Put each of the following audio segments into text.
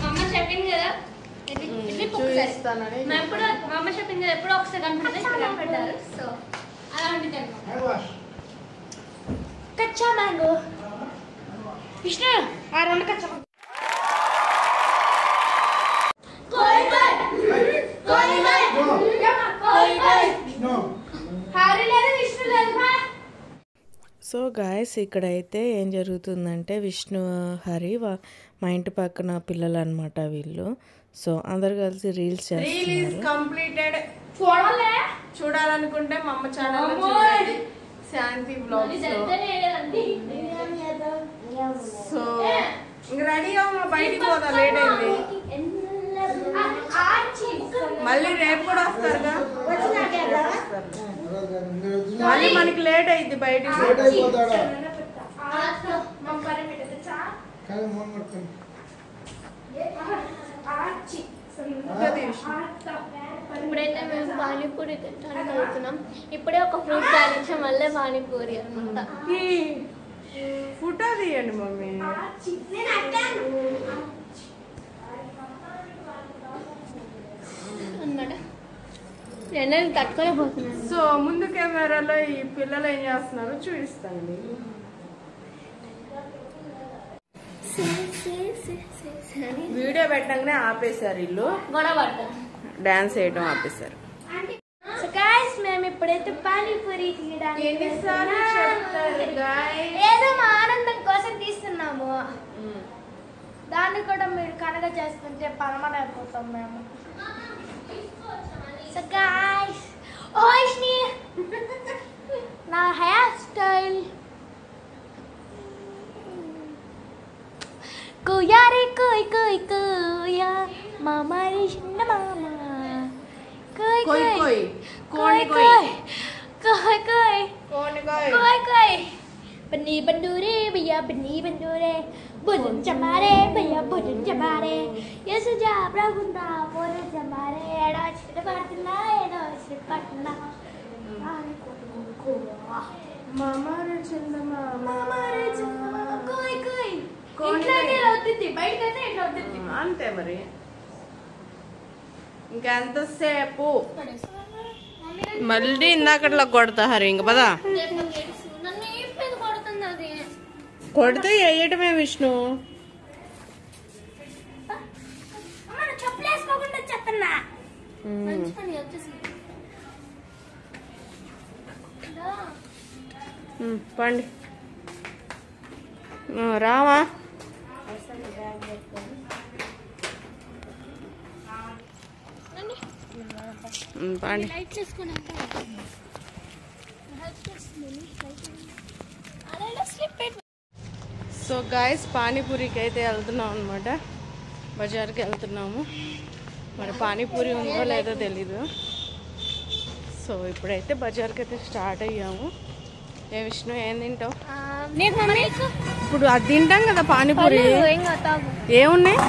అమ్మ చెప్పింది కదా అమ్మ చెప్పింది కదా ఎప్పుడో ఒకసారి కనిపెట్టారు సో అలా ఉంటుంది కచ్చా మ్యాంగో విష్ణు ఆ రెండు కచ్చా సో గాయస్ ఇక్కడైతే ఏం జరుగుతుందంటే విష్ణు హరి మా ఇంటి పక్కన పిల్లలు అనమాట వీళ్ళు. సో అందరు కలిసి రీల్స్ కంప్లీటెడ్. చూడాలనుకుంటే మా అమ్మ ఛానల్ శాంతి బ్లాగ్స్. సో ఇంక రెడీ అవ్వ బయటికి పోదా, లేట్ అయింది. మళ్ళీ రేపు కూడా వస్తారుగా, మళ్ళీ మనకి లేట్ అయింది బయటికి. ఇప్పుడైతే మేము పానీపూరి తినడానికి వెళ్తున్నాం. ఇప్పుడే ఒక ఫ్రూట్ తాగించి మళ్ళీ పానీపూరి అనమాట. ఫోటో తీయండి మమ్మీ. అన్నమాట ఎండని తట్టుకోలేకపోతున్నాను. సో ముందు కెమెరాలో ఈ పిల్లలు ఏం చేస్తున్నారో చూపిస్తాను. వీడియో పెట్టగానే ఆపేశారు వీళ్ళు, గొడవ పడతారు, డాన్స్ వేయడం ఆపేశారు. మేము ఇప్పుడైతే పానీపూరి తీయడానికి ఏదో మా ఆనందం కోసం తీస్తున్నాము. దాన్ని కూడా మీరు కనుక చేసుకుంటే పరమనైపోతాం మేము. సో గాయ్స్ నా హెయిర్ స్టైల్ కుయారే కోయ్ కోయ్ కోయా మామారి చిన్న మామా కోయ్ కోయ్ కోయ్ కోయ్ కోయ్ కోయ్ కోయ్ కోయ్ बन्नी बंदूरे भैया बन्नी बंदूरे बुदन चमारे भैया बुदन चमारे ये सुजा प्रभुना बोले चमारे एड़ा छिड़ पटना एड़ा छिड़ पटना मामारे चंदमा कोई कोई ఇంట్లోనే అవుతుంది, బయటకైతే ఇట్లా అవుతుంది. అంతే మరి, ఇంకెంతసేపు మళ్ళీ ఇందాకట్లా కొడతా హరి. ఇంక పదా కొడితే వేయటమే విష్ణు. పండి రావా. పండి సో గాయస్ పానీపూరికి అయితే వెళ్తున్నాం అనమాట, బజార్కి వెళ్తున్నాము. మరి పానీపూరి ఉందో లేదో తెలీదు. సో ఇప్పుడైతే బజార్కి అయితే స్టార్ట్ అయ్యాము. ఏ విష్ణు ఏం తింటావు? ఇప్పుడు అది తింటాం కదా పానీపూరి. ఏమున్నాయి?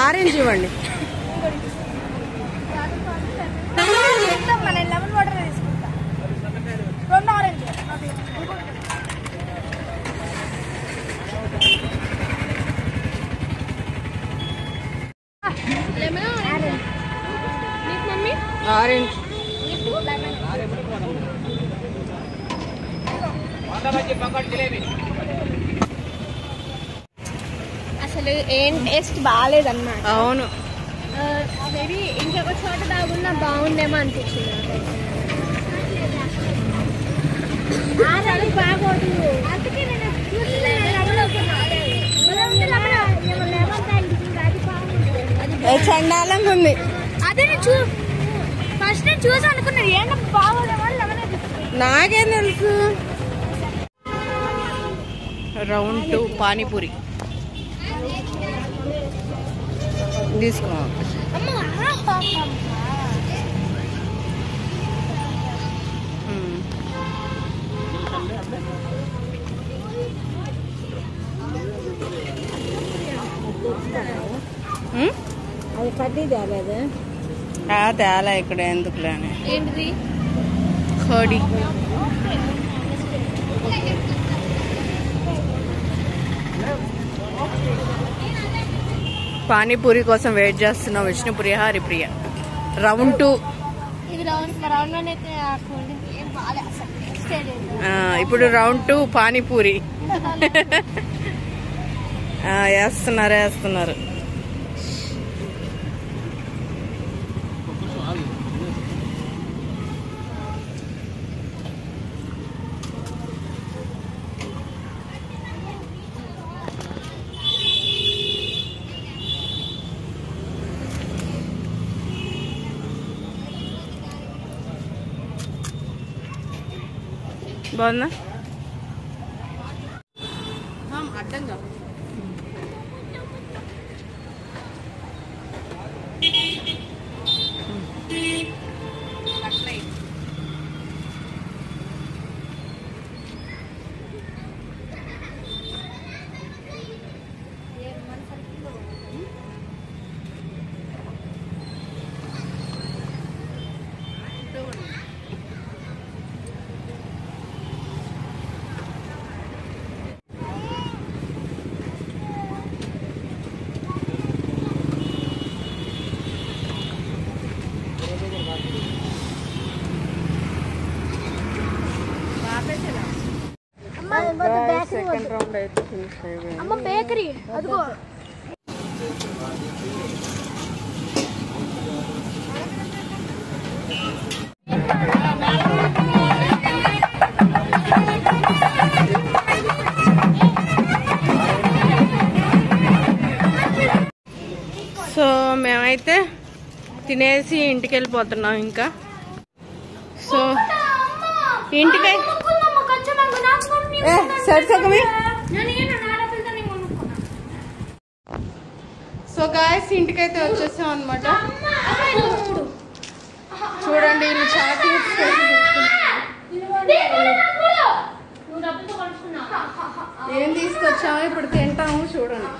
ఆరెంజ్ ఇవ్వండి. లెమన్ వాటర్ తీసుకుంటా, రెండు ఆరెంజ్. ఆరెంజ్. అసలు ఏం టేస్ట్ బాగాలేదన్నమాట. అవును, మేబీ ఇంకొక చోట తాగున్నా బాగుండేమో అనిపించింది. చండాలంగా ఉంది. అదే ఫస్ట్ నేను చూసి అనుకున్నాను ఏంటో బాగోదేమో. నాకేం తెలుసు. రౌండ్ 2 పానీపూరి తీసుకో. అది కడ్డీ తేలేదు. తేలా ఇక్కడ ఎందుకులే అని. ఏంటిది? కోడి. పానీపూరి కోసం వెయిట్ చేస్తున్నాం. విష్ణుప్రియ, హరిప్రియ. రౌండ్ 2. ఇప్పుడు రౌండ్ 2 పానీపూరి. వేస్తున్నారు. బాగుందా? అడ్డంగా సెకండ్ రౌండ్ అయితే ఫినిష్ అయిపోయింది. అమ్మ బేకరీ అదిగో. సో మేమైతే తినేసి ఇంటికి వెళ్ళిపోతున్నాం. ఇంకా సో ఇంటికి సో గాయస్ ఇంటికైతే వచ్చేసాం అనమాట. చూడండి వీళ్ళు చాక్లెట్స్ ఏం తీసుకొచ్చాము ఇప్పుడు తింటాము. చూడండి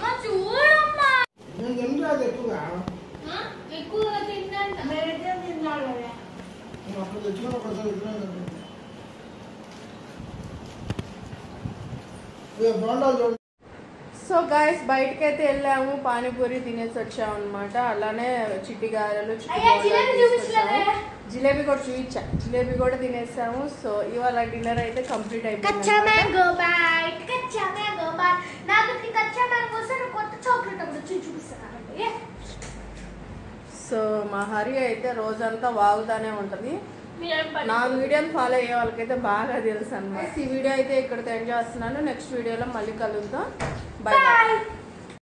సో గాయస్ బయటకైతే వెళ్ళాము, పానీపూరి తినేసి వచ్చాము అనమాట. అలానే చిట్టి గారెలు, జిలేబీ కూడా చూపించా. జిలేబీ కూడా తినేసాము. సో ఇవాళ డిన్నర్ అయితే కంప్లీట్ అయిపోయింది. సో మా హరి అయితే రోజంతా వాగుతానే ఉంటది. నా వీడియోని ఫాలో అయ్యే వాళ్ళకైతే బాగా తెలుసు అన్నమాట. ఈ వీడియో అయితే ఇక్కడితో ఎండ్ చేస్తున్నాను. నెక్స్ట్ వీడియోలో మళ్ళీ కలుద్దాం. బాయ్.